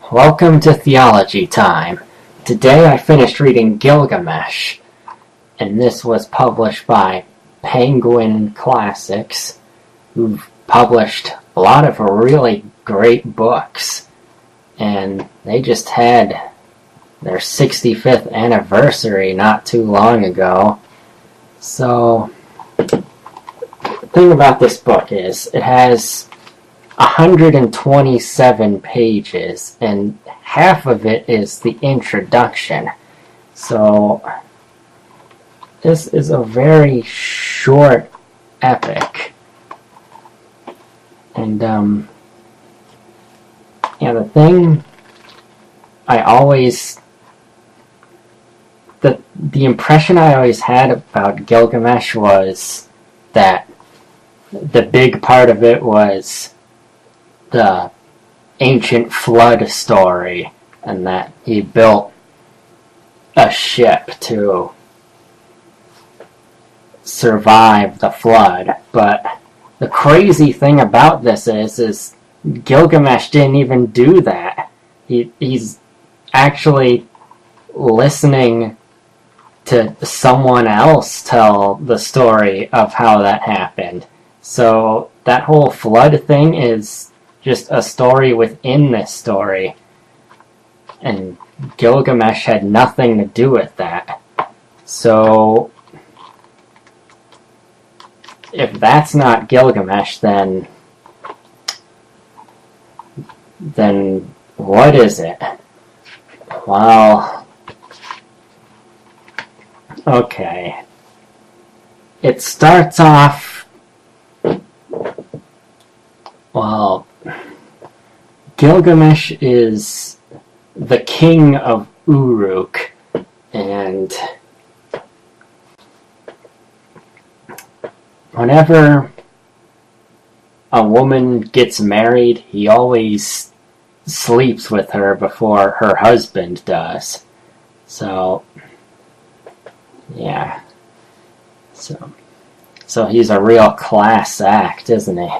Welcome to Theology time. Today I finished reading Gilgamesh, and this was published by Penguin Classics, who've published a lot of really great books, and they just had their 65th anniversary not too long ago. So, the thing about this book is it has 127 pages, and half of it is the introduction. So, this is a very short epic. And, the thing I always... The impression I always had about Gilgamesh was that the big part of it was the ancient flood story, and that he built a ship to survive the flood. But the crazy thing about this is Gilgamesh didn't even do that. He's actually listening to someone else tell the story of how that happened. So that whole flood thing is just a story within this story, and Gilgamesh had nothing to do with that. So if that's not Gilgamesh, then what is it? Well, okay. It starts off, well, Gilgamesh is the king of Uruk, and whenever a woman gets married, he always sleeps with her before her husband does. So, yeah. So he's a real class act, isn't he?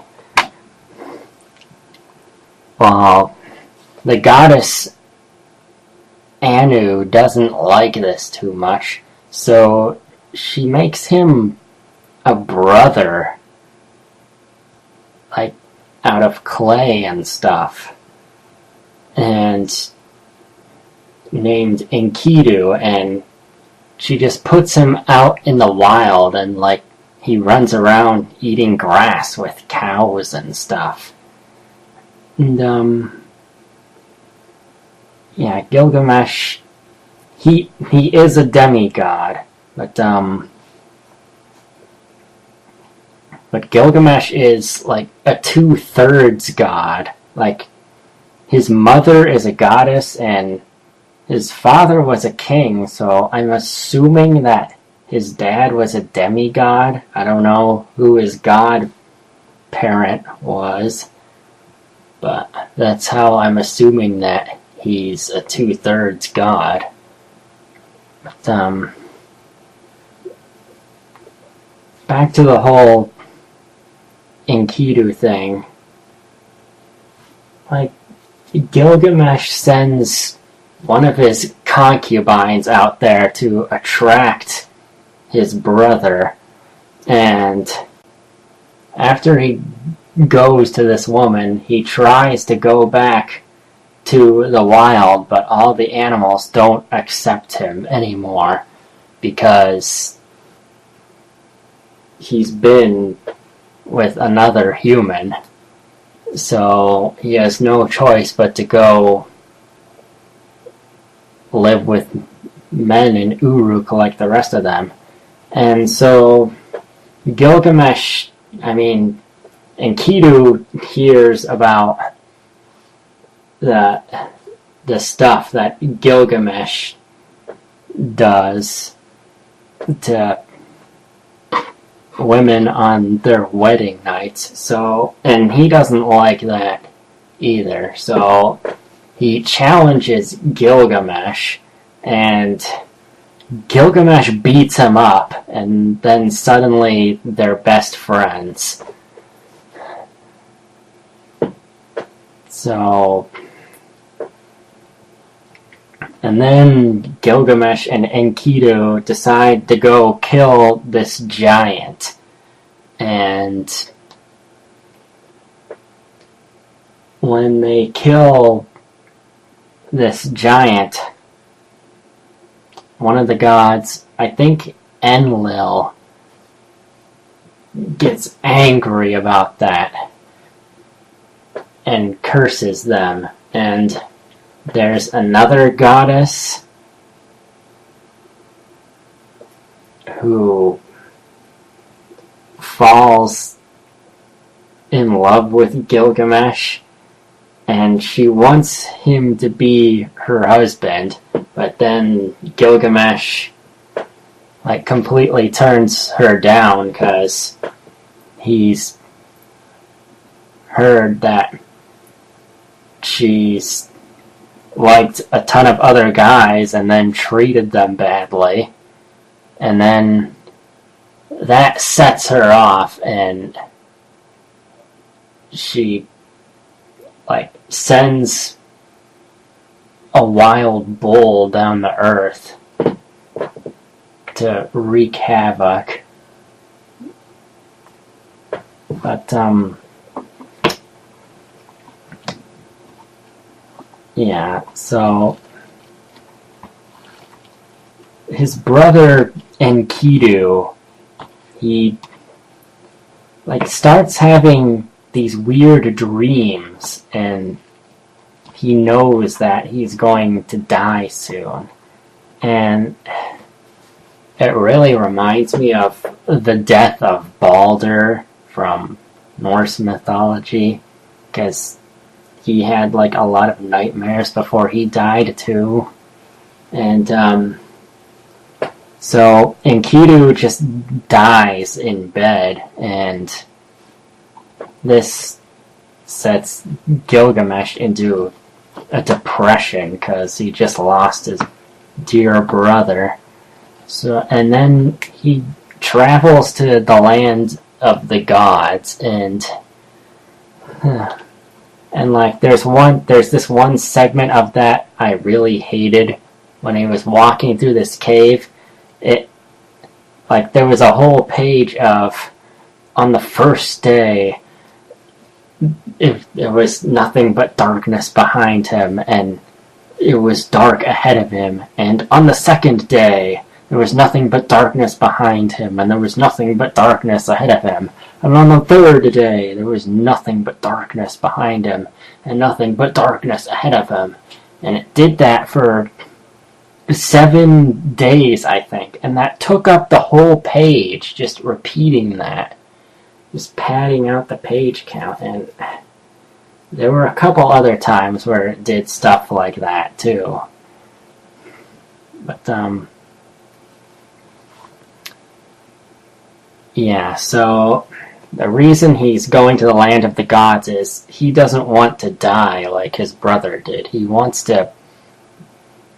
Well, the goddess Anu doesn't like this too much, so she makes him a brother, like out of clay and stuff, and named Enkidu, and she just puts him out in the wild, and like he runs around eating grass with cows and stuff. And Gilgamesh, he is a demigod, but Gilgamesh is like a 2/3 god. Like, his mother is a goddess and his father was a king, so I'm assuming that his dad was a demigod. I don't know who his godparent was, but that's how I'm assuming that he's a 2/3 god. But, back to the whole Enkidu thing. Like, Gilgamesh sends one of his concubines out there to attract his brother, and after he goes to this woman, he tries to go back to the wild, but all the animals don't accept him anymore because he's been with another human. So he has no choice but to go live with men in Uruk like the rest of them. And so Gilgamesh, Enkidu hears about the stuff that Gilgamesh does to women on their wedding nights. And he doesn't like that either. So he challenges Gilgamesh, and Gilgamesh beats him up, and then suddenly they're best friends. So And then Gilgamesh and Enkidu decide to go kill this giant. And when they kill this giant, one of the gods, I think Enlil, gets angry about that and curses them. And there's another goddess who falls in love with Gilgamesh, and she wants him to be her husband, but then Gilgamesh completely turns her down because he's heard that she's liked a ton of other guys and then treated them badly, and then that sets her off, and she sends a wild bull down the earth to wreak havoc. But yeah, so his brother Enkidu, he starts having these weird dreams, and he knows that he's going to die soon. And it really reminds me of the death of Balder from Norse mythology, because he had a lot of nightmares before he died too. And so Enkidu just dies in bed, and this sets Gilgamesh into a depression because he just lost his dear brother. So, and then he travels to the land of the gods, and there's this one segment of that I really hated when he was walking through this cave. There was a whole page of, on the first day, there was nothing but darkness behind him, and it was dark ahead of him. And on the second day, there was nothing but darkness behind him, and there was nothing but darkness ahead of him. And on the third day, there was nothing but darkness behind him, and nothing but darkness ahead of him. And it did that for 7 days, I think. And that took up the whole page, just repeating that. Just padding out the page count. And there were a couple other times where it did stuff like that, too. But, yeah, so the reason he's going to the land of the gods is he doesn't want to die like his brother did. He wants to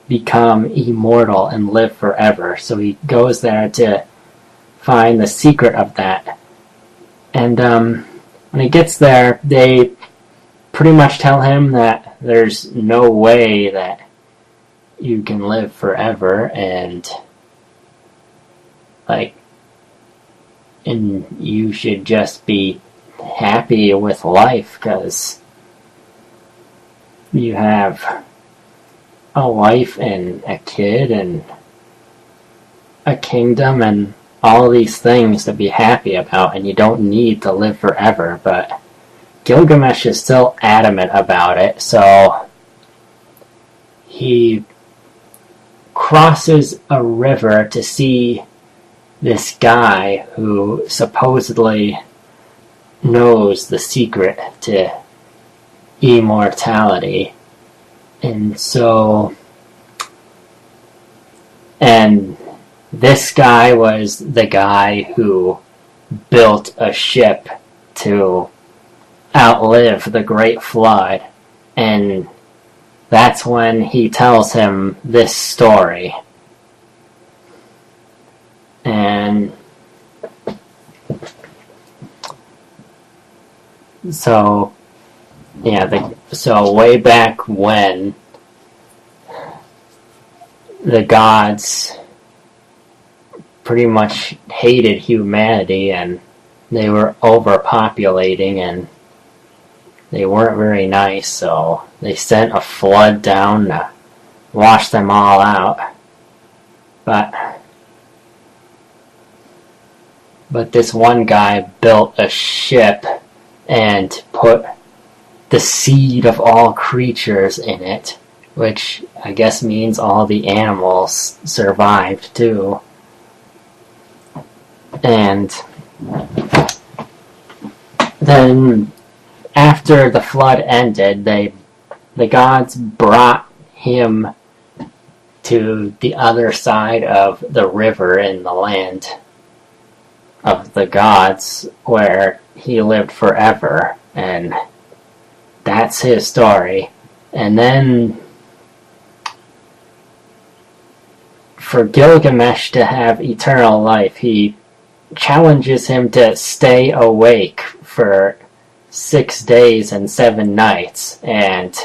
become immortal and live forever. So he goes there to find the secret of that. And when he gets there, they pretty much tell him that there's no way that you can live forever, and you should just be happy with life because you have a wife and a kid and a kingdom and all these things to be happy about, and you don't need to live forever. But Gilgamesh is still adamant about it, so he crosses a river to see this guy who supposedly knows the secret to immortality. And this guy was the guy who built a ship to outlive the Great Flood. And that's when he tells him this story. And so, yeah, so way back when, the gods pretty much hated humanity, and they were overpopulating, and they weren't very nice, so they sent a flood down to wash them all out. But this one guy built a ship and put the seed of all creatures in it, which I guess means all the animals survived too. And then after the flood ended, the gods brought him to the other side of the river in the land of the gods, where he lived forever, and that's his story. And then for Gilgamesh to have eternal life, he challenges him to stay awake for 6 days and 7 nights, and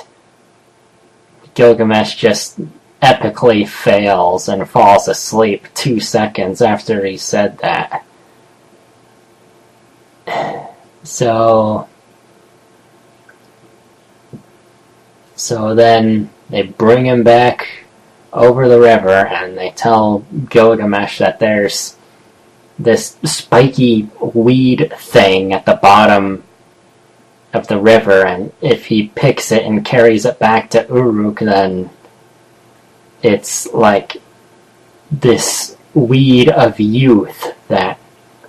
Gilgamesh just epically fails and falls asleep 2 seconds after he said that. So then they bring him back over the river, and they tell Gilgamesh that there's this spiky weed thing at the bottom of the river, and if he picks it and carries it back to Uruk, then it's like this weed of youth that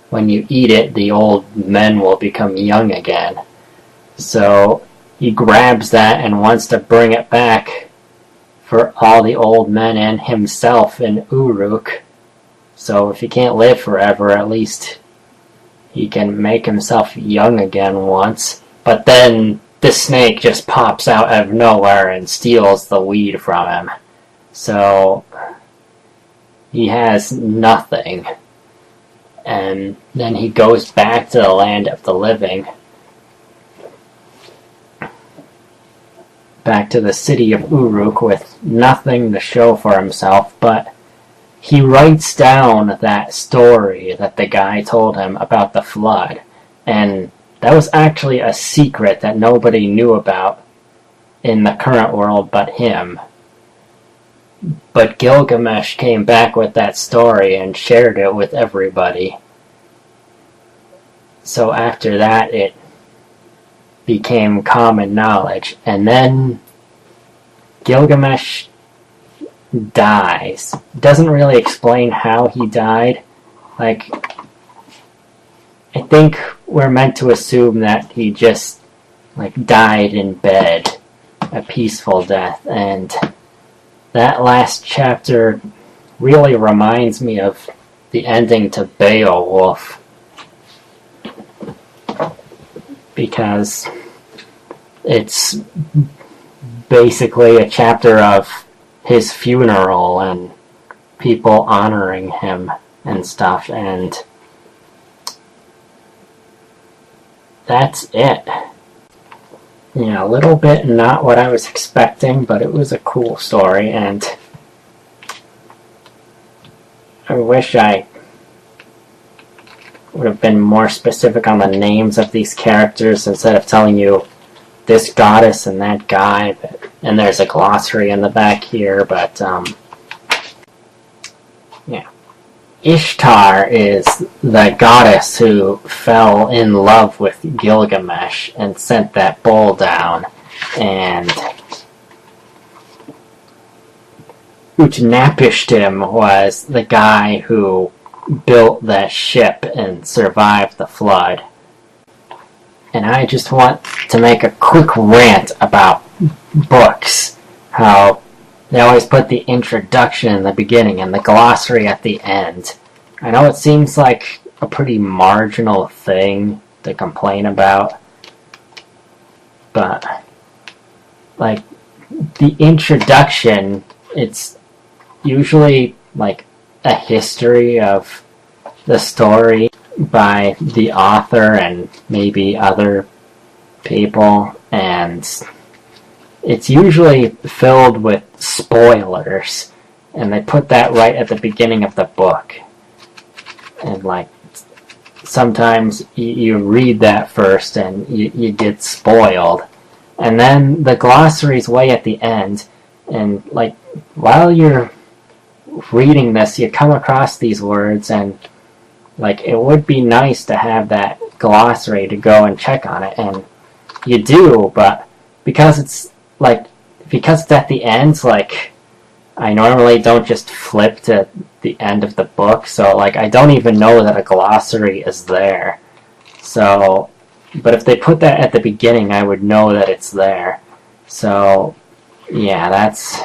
when you eat it, the old men will become young again. So he grabs that and wants to bring it back for all the old men and himself in Uruk. So if he can't live forever, at least he can make himself young again once. But then the snake just pops out of nowhere and steals the weed from him. So he has nothing. And then he goes back to the land of the living. Back to the city of Uruk with nothing to show for himself, but he writes down that story that the guy told him about the flood. And that was actually a secret that nobody knew about in the current world but him. But Gilgamesh came back with that story and shared it with everybody. So after that, it became common knowledge. And then Gilgamesh dies. Doesn't really explain how he died. Like, I think we're meant to assume that he just, died in bed. A peaceful death. And that last chapter really reminds me of the ending to Beowulf, because it's basically a chapter of his funeral and people honoring him and stuff, and that's it. A little bit not what I was expecting, but it was a cool story, and I wish I would have been more specific on the names of these characters instead of telling you this goddess and that guy, and there's a glossary in the back here, but yeah. Ishtar is the goddess who fell in love with Gilgamesh and sent that bull down, and Utnapishtim was the guy who built that ship and survived the flood. And I just want to make a quick rant about books, how they always put the introduction in the beginning and the glossary at the end. I know it seems like a pretty marginal thing to complain about, but, the introduction, it's usually, a history of the story by the author and maybe other people, and it's usually filled with spoilers, and they put that right at the beginning of the book. And like, sometimes you read that first and you get spoiled. And then the glossary's way at the end, and like, while you're reading this, you come across these words, and like, it would be nice to have that glossary to go and check on it, and you do, but because it's at the end, like, I normally don't just flip to the end of the book, so like, I don't even know that a glossary is there. So, but if they put that at the beginning, I would know that it's there. So, yeah, that's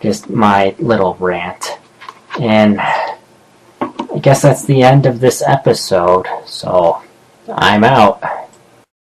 just my little rant. And I guess that's the end of this episode, so I'm out.